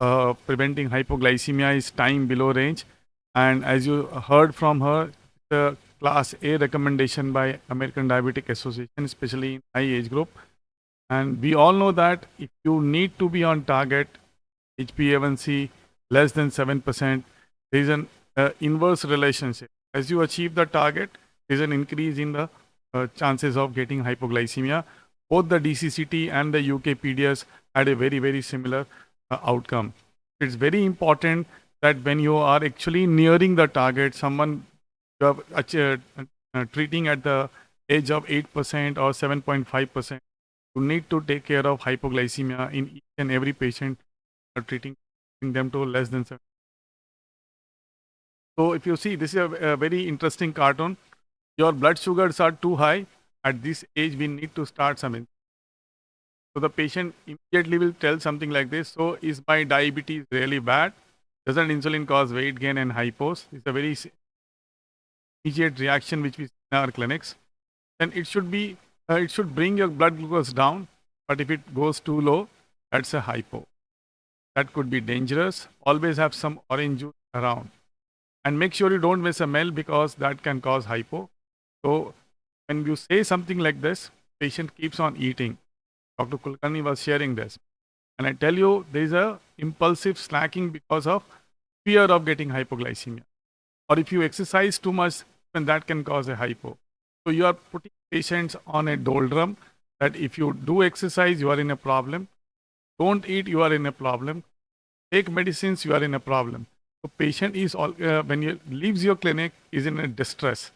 preventing hypoglycemia is time below range. And as you heard from her, the class A recommendation by American Diabetic Association, especially in high age group. And we all know that if you need to be on target, HbA1c less than 7%, there is an inverse relationship. As you achieve the target, there is an increase in the chances of getting hypoglycemia. Both the DCCT and the UK PDS had a very, very similar outcome. It's very important that when you are actually nearing the target, someone you are treating at the age of 8% or 7.5%, you need to take care of hypoglycemia in each and every patient are treating them to less than 7. So if you see, this is a very interesting cartoon. Your blood sugars are too high. At this age, we need to start some. So the patient immediately will tell something like this. So is my diabetes really bad? Doesn't insulin cause weight gain and hypos? It's a very immediate reaction which we see in our clinics. Then it should be, it should bring your blood glucose down. But if it goes too low, that's a hypo. That could be dangerous. Always have some orange juice around. And make sure you don't miss a meal because that can cause hypo. So when you say something like this, patient keeps on eating. Dr. Kulkarni was sharing this. And I tell you, there is a impulsive snacking because of fear of getting hypoglycemia. Or if you exercise too much, then that can cause a hypo. So you are putting patients on a doldrum that if you do exercise, you are in a problem. Don't eat, you are in a problem. Take medicines, you are in a problem. So patient is all when you leaves your clinic is in a distress.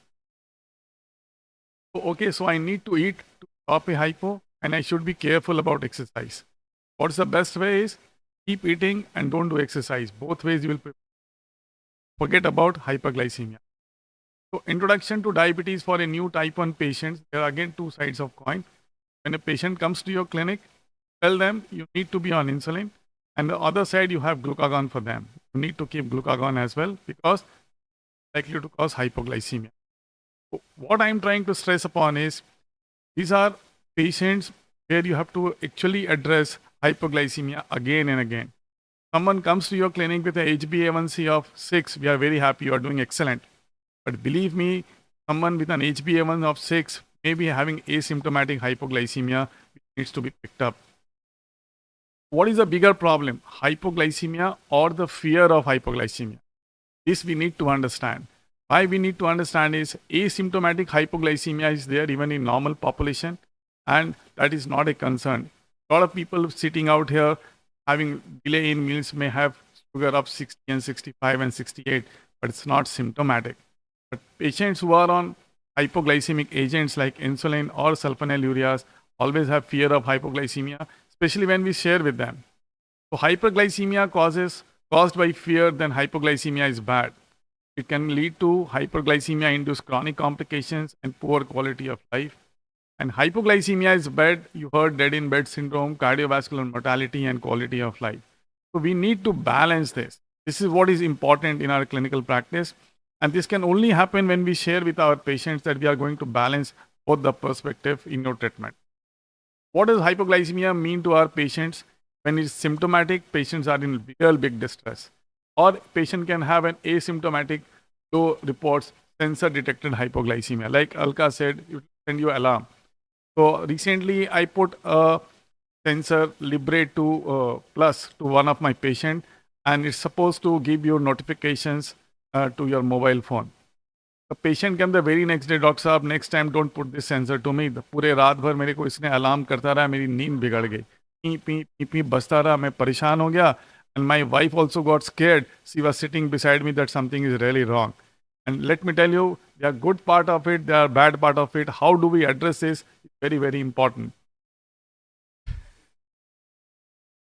So, okay, so I need to eat to stop a hypo, and I should be careful about exercise. What's the best way is keep eating and don't do exercise. Both ways you will forget about hyperglycemia. So introduction to diabetes for a new type 1 patient. There are again two sides of coin. When a patient comes to your clinic, tell them you need to be on insulin. And the other side, you have glucagon for them. You need to keep glucagon as well because likely to cause hypoglycemia. So what I'm trying to stress upon is these are patients where you have to actually address hypoglycemia again and again. Someone comes to your clinic with a HbA1c of 6, we are very happy, you are doing excellent. But believe me, someone with an HbA1 of 6 may be having asymptomatic hypoglycemia, which needs to be picked up. What is the bigger problem? Hypoglycemia or the fear of hypoglycemia? This we need to understand. Why we need to understand is asymptomatic hypoglycemia is there even in normal population, and that is not a concern. A lot of people sitting out here having delay in meals may have sugar of 60 and 65 and 68, but it's not symptomatic. But patients who are on hypoglycemic agents like insulin or sulfonylureas always have fear of hypoglycemia, especially when we share with them. So hyperglycemia caused by fear, then hypoglycemia is bad. It can lead to hyperglycemia-induced chronic complications and poor quality of life. And hypoglycemia is bad. You heard dead in bed syndrome, cardiovascular mortality, and quality of life. So we need to balance this. This is what is important in our clinical practice. And this can only happen when we share with our patients that we are going to balance both the perspective in your treatment. What does hypoglycemia mean to our patients? When it's symptomatic, patients are in real big distress. Or patient can have an asymptomatic, low reports sensor detected hypoglycemia. Like Alka said, it will send you alarm. So recently I put a sensor Liberate 2 Plus to one of my patients, and it's supposed to give you notifications to your mobile phone. The patient came the very next day, Doctor Saab, next time don't put this sensor to me. पूरे रात भर मेरे को इसने alarm करता रहा, मेरी नींद बिगड़ गई. पी पी पी पी बजता रहा, मैं परेशान हो गया. And my wife also got scared. She was sitting beside me that something is really wrong. And let me tell you, there are good part of it, there are bad part of it. How do we address this? It's very, very important.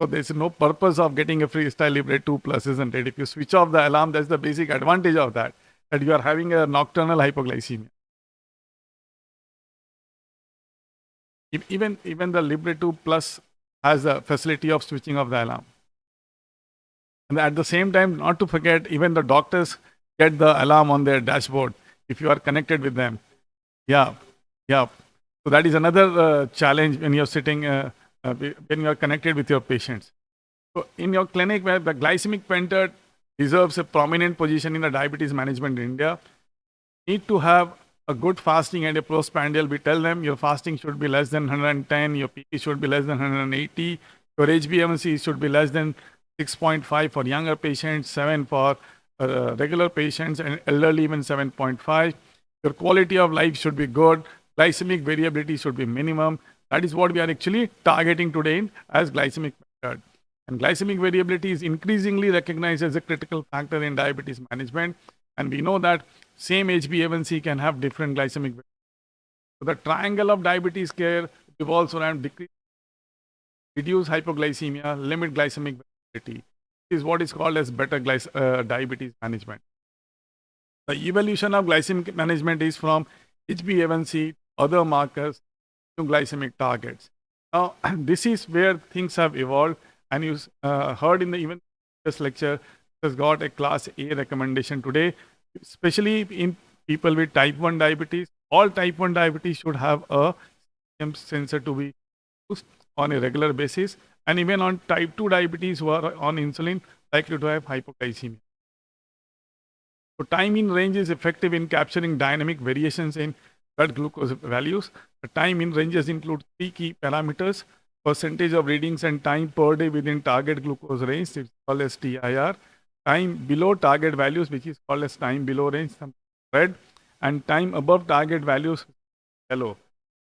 So there's no purpose of getting a freestyle Liberate 2 Plus, isn't it? If you switch off the alarm, that's the basic advantage of that you are having a nocturnal hypoglycemia. Even the Liberate 2 Plus has the facility of switching off the alarm. And at the same time, not to forget, even the doctors get the alarm on their dashboard if you are connected with them. Yeah. So that is another challenge when you're sitting, when you are connected with your patients. So in your clinic, where the glycemic pentad deserves a prominent position in the diabetes management in India, need to have a good fasting and a postprandial. We tell them your fasting should be less than 110, your PP should be less than 180, your HbA1c should be less than 6.5 for younger patients, 7 for regular patients, and elderly even 7.5. Your quality of life should be good. Glycemic variability should be minimum. That is what we are actually targeting today as glycemic method. And glycemic variability is increasingly recognized as a critical factor in diabetes management. And we know that same HbA1c can have different glycemic variability. So the triangle of diabetes care revolves around decrease, reduce hypoglycemia, limit glycemic variability. This is what is called as better diabetes management. The evolution of glycemic management is from HbA1c, other markers, to glycemic targets. Now, this is where things have evolved, and you heard in the even this lecture has got a class A recommendation today, especially in people with type 1 diabetes. All type 1 diabetes should have a CM sensor to be used on a regular basis, and even on type 2 diabetes who are on insulin likely to have hypoglycemia. So time in range is effective in capturing dynamic variations in blood glucose values. The time in ranges include three key parameters: percentage of readings and time per day within target glucose range, it's called as TIR; time below target values, which is called as time below range, red; and time above target values, yellow.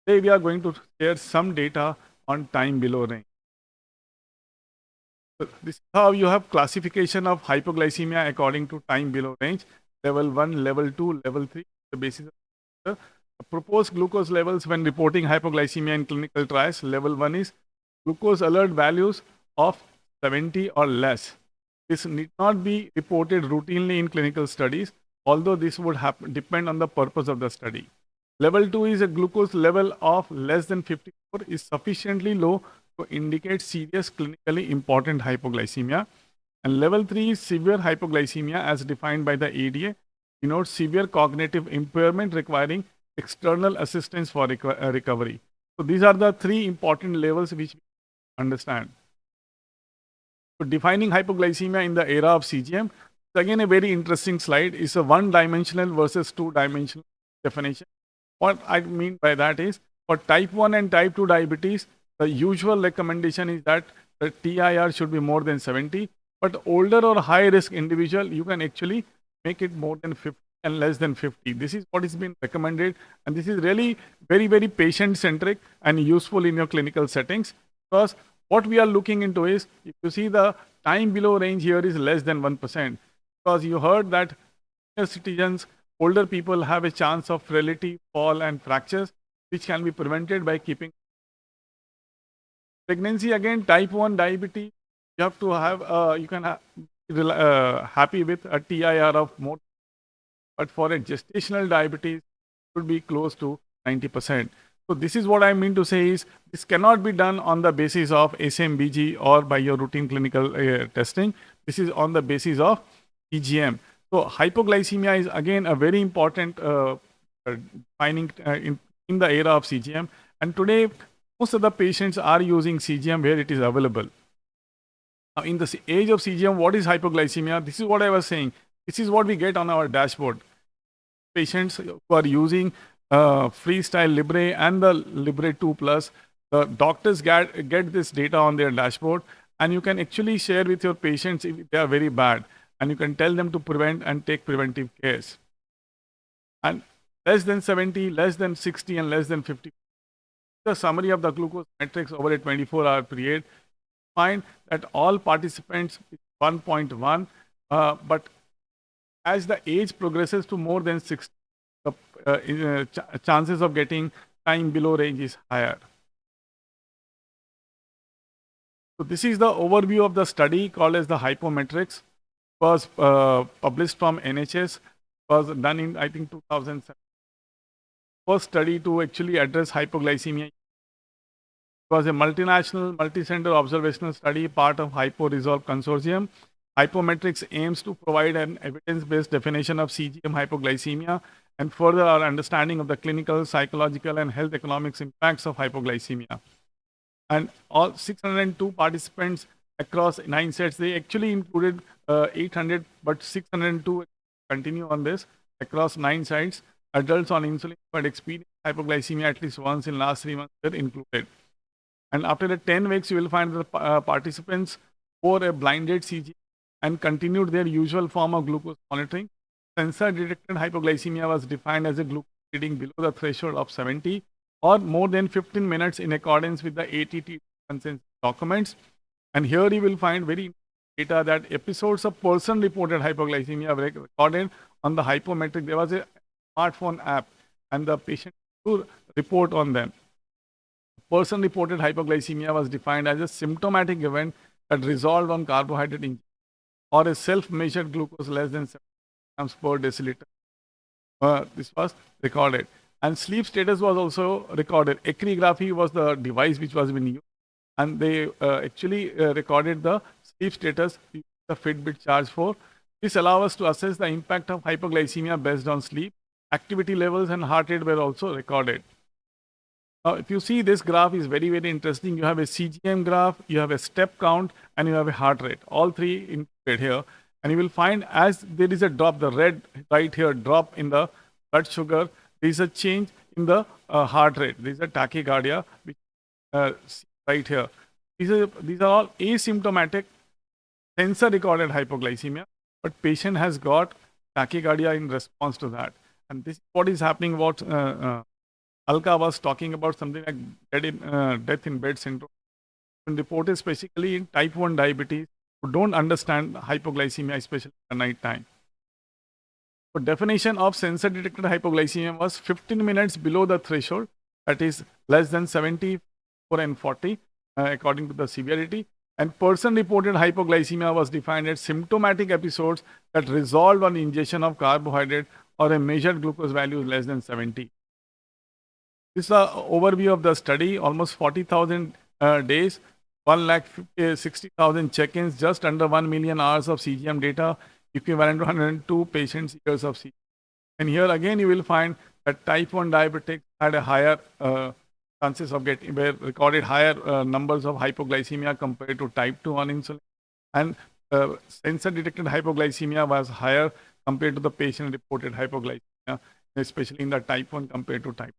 Today we are going to share some data on time below range. So this is how you have classification of hypoglycemia according to time below range: level 1, level 2, level 3. The basis of the proposed glucose levels when reporting hypoglycemia in clinical trials. Level 1 is glucose alert values of 70 or less. This need not be reported routinely in clinical studies, although this would depend on the purpose of the study. Level 2 is a glucose level of less than 54 is sufficiently low to indicate serious clinically important hypoglycemia. And level 3 is severe hypoglycemia as defined by the ADA, denotes severe cognitive impairment requiring external assistance for recovery. So these are the three important levels which we understand. So defining hypoglycemia in the era of CGM, it's again a very interesting slide. It's a one-dimensional versus two-dimensional definition. What I mean by that is, for type 1 and type 2 diabetes, the usual recommendation is that the TIR should be more than 70. But older or high risk individual, you can actually make it more than 50 and less than 50. This is what is being recommended, and this is really very, very patient centric and useful in your clinical settings, because what we are looking into is, if you see the time below range here is less than 1%, because you heard that senior citizens, older people have a chance of frailty, fall, and fractures, which can be prevented by keeping pregnancy. Again, type 1 diabetes, you have to have, you can happy with a TIR of more, but for a gestational diabetes, it should be close to 90%. So this is what I mean to say is, this cannot be done on the basis of SMBG or by your routine clinical testing. This is on the basis of CGM. So hypoglycemia is again a very important finding in the era of CGM. And today, most of the patients are using CGM where it is available. Now, in the age of CGM, what is hypoglycemia? This is what I was saying. This is what we get on our dashboard. Patients who are using Freestyle Libre and the Libre 2 Plus, the doctors get this data on their dashboard, and you can actually share with your patients if they are very bad, and you can tell them to prevent and take preventive cares. And less than 70, less than 60, and less than 50. The summary of the glucose metrics over a 24-hour period, find that all participants 1.1, but as the age progresses to more than 60, the chances of getting time below range is higher. So this is the overview of the study called as the hypometrics. It was published from NHS. It was done in, I think, 2007. First study to actually address hypoglycemia. It was a multinational, multi-center observational study, part of HypoResolve Consortium. Hypometrics aims to provide an evidence-based definition of CGM hypoglycemia and further our understanding of the clinical, psychological, and health economics impacts of hypoglycemia. And all 602 participants across 9 sets. They actually included 800, but 602 continue on this across 9 sites. Adults on insulin who had experienced hypoglycemia at least once in last 3 months were included. And after the 10 weeks, you will find the participants wore a blinded CG and continued their usual form of glucose monitoring. Sensor-detected hypoglycemia was defined as a glucose reading below the threshold of 70 or more than 15 minutes in accordance with the ATT consensus documents. And here you will find very data that episodes of person-reported hypoglycemia were recorded on the hypometric. There was a smartphone app and the patient to report on them. Person-reported hypoglycemia was defined as a symptomatic event that resolved on carbohydrate intake or a self-measured glucose less than 7 grams per deciliter. This was recorded. And sleep status was also recorded. Echography was the device which was being used. And they actually recorded the sleep status using the Fitbit Charge 4. This allows us to assess the impact of hypoglycemia based on sleep. Activity levels and heart rate were also recorded. Now, if you see this graph is very, very interesting. You have a CGM graph, you have a step count, and you have a heart rate. All three included here. And you will find as there is a drop, the red right here, drop in the blood sugar, there is a change in the heart rate. There is a tachycardia, which right here. These are all asymptomatic sensor-recorded hypoglycemia, but patient has got tachycardia in response to that. And this is what is happening, what Alka was talking about, something like death in bed syndrome. And reported specifically in type 1 diabetes who don't understand hypoglycemia, especially at night time. So definition of sensor-detected hypoglycemia was 15 minutes below the threshold, that is less than 74 and 40, according to the severity. And person-reported hypoglycemia was defined as symptomatic episodes that resolved on ingestion of carbohydrate or a measured glucose value less than 70. This is the overview of the study. Almost 40,000 days, 1,60,000 check-ins, just under 1 million hours of CGM data, equivalent to 102 patients' years of CGM. And here again, you will find that type 1 diabetics had a higher chances of getting, were recorded higher numbers of hypoglycemia compared to type 2 on insulin. And sensor-detected hypoglycemia was higher compared to the patient-reported hypoglycemia, especially in the type 1 compared to type 2.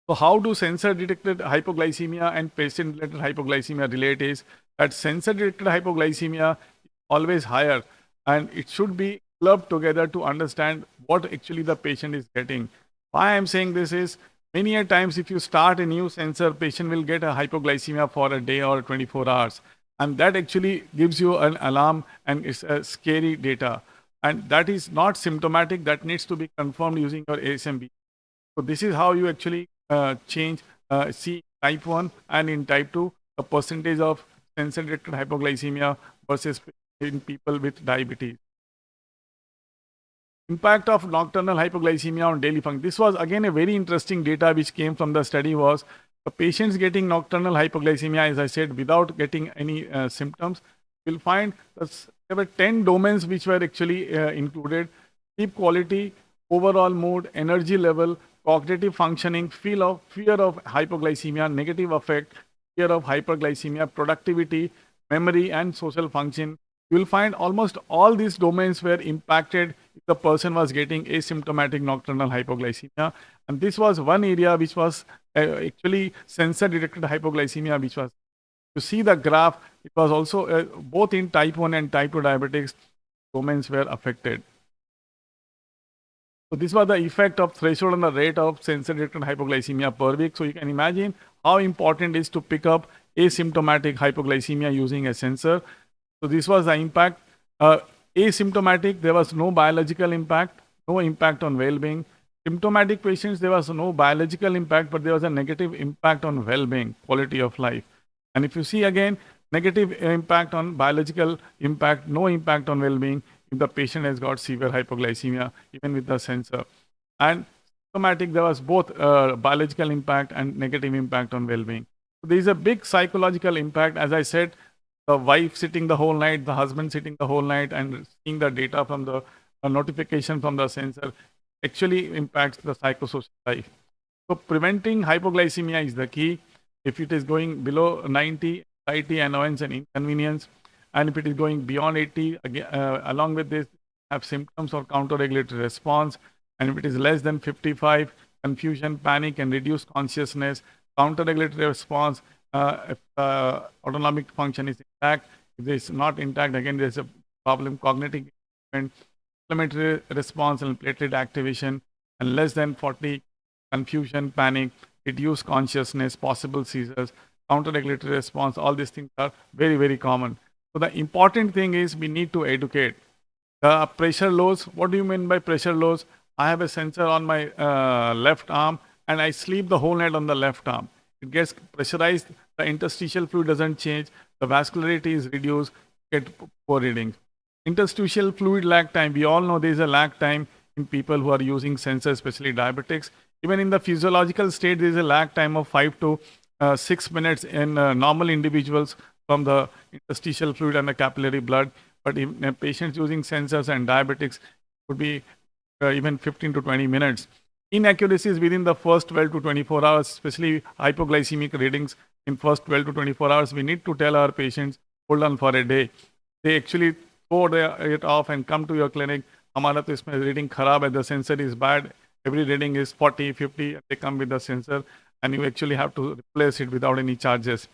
So how do sensor-detected hypoglycemia and patient-related hypoglycemia relate is that sensor-detected hypoglycemia is always higher and it should be clubbed together to understand what actually the patient is getting. Why I'm saying this is many a times if you start a new sensor, patient will get a hypoglycemia for a day or 24 hours. And that actually gives you an alarm and it's a scary data. And that is not symptomatic, that needs to be confirmed using your ASMB. So this is how you actually change see type 1 and in type 2 the percentage of sensor-detected hypoglycemia versus in people with diabetes. Impact of nocturnal hypoglycemia on daily function. This was again a very interesting data which came from the study was the patients getting nocturnal hypoglycemia, as I said, without getting any symptoms. You'll find that there were 10 domains which were actually included: sleep quality, overall mood, energy level, cognitive functioning, fear of hypoglycemia, negative affect, fear of hyperglycemia, productivity, memory, and social function. You will find almost all these domains were impacted if the person was getting asymptomatic nocturnal hypoglycemia. And this was one area which was actually sensor-detected hypoglycemia, which was, you see the graph, it was also both in type 1 and type 2 diabetics, domains were affected. So this was the effect of threshold on the rate of sensor-detected hypoglycemia per week. So you can imagine how important it is to pick up asymptomatic hypoglycemia using a sensor. So this was the impact. Asymptomatic, there was no biological impact, no impact on well-being. Symptomatic patients, there was no biological impact, but there was a negative impact on well-being, quality of life. And if you see again, negative impact on biological impact, no impact on well-being if the patient has got severe hypoglycemia, even with the sensor. And symptomatic, there was both biological impact and negative impact on well-being. So there is a big psychological impact. As I said, the wife sitting the whole night, the husband sitting the whole night and seeing the data from the notification from the sensor actually impacts the psychosocial life. So preventing hypoglycemia is the key. If it is going below 90, anxiety, annoyance, and inconvenience. And if it is going beyond 80, again, along with this, have symptoms or counter-regulatory response. And if it is less than 55, confusion, panic, and reduced consciousness, counter-regulatory response, if autonomic function is intact. If it is not intact, again, there's a problem, cognitive impairment, inflammatory response and platelet activation, and less than 40, confusion, panic, reduced consciousness, possible seizures, counter-regulatory response. All these things are very, very common. So the important thing is we need to educate. Pressure lows, what do you mean by pressure lows? I have a sensor on my left arm and I sleep the whole night on the left arm. It gets pressurized, the interstitial fluid doesn't change, the vascularity is reduced, get poor readings. Interstitial fluid lag time, we all know there is a lag time in people who are using sensors, especially diabetics. Even in the physiological state, there is a lag time of 5 to 6 minutes in normal individuals from the interstitial fluid and the capillary blood. But in patients using sensors and diabetics, would be even 15 to 20 minutes. Inaccuracies within the first 12 to 24 hours, especially hypoglycemic readings in first 12 to 24 hours, we need to tell our patients, hold on for a day. They actually throw it off and come to your clinic. Hamara to isme reading kharab hai, the sensor is bad. Every reading is 40, 50. They come with the sensor and you actually have to replace it without any charges.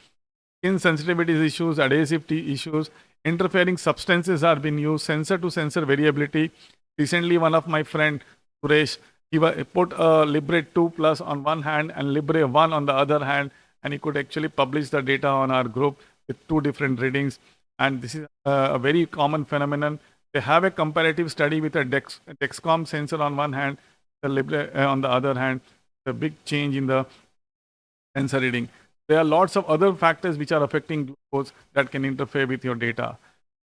Skin sensitivity issues, adhesive issues, interfering substances are being used, sensor to sensor variability. Recently, one of my friend, Suresh, he put a Libre 2 Plus on one hand and Libre 1 on the other hand, and he could actually publish the data on our group with two different readings. And this is a very common phenomenon. They have a comparative study with a Dexcom sensor on one hand, the Libre on the other hand, a big change in the sensor reading. There are lots of other factors which are affecting glucose that can interfere with your data.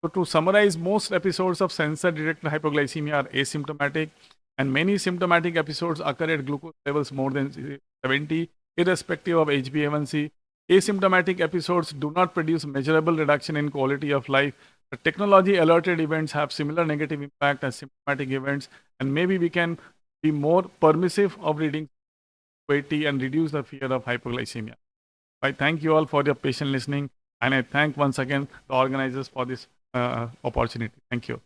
So to summarize, most episodes of sensor-detected hypoglycemia are asymptomatic, and many symptomatic episodes occur at glucose levels more than 70, irrespective of HbA1c. Asymptomatic episodes do not produce measurable reduction in quality of life. The technology-alerted events have similar negative impact as symptomatic events, and maybe we can be more permissive of reading 80 and reduce the fear of hypoglycemia. I thank you all for your patient listening, and I thank once again the organizers for this opportunity. Thank you.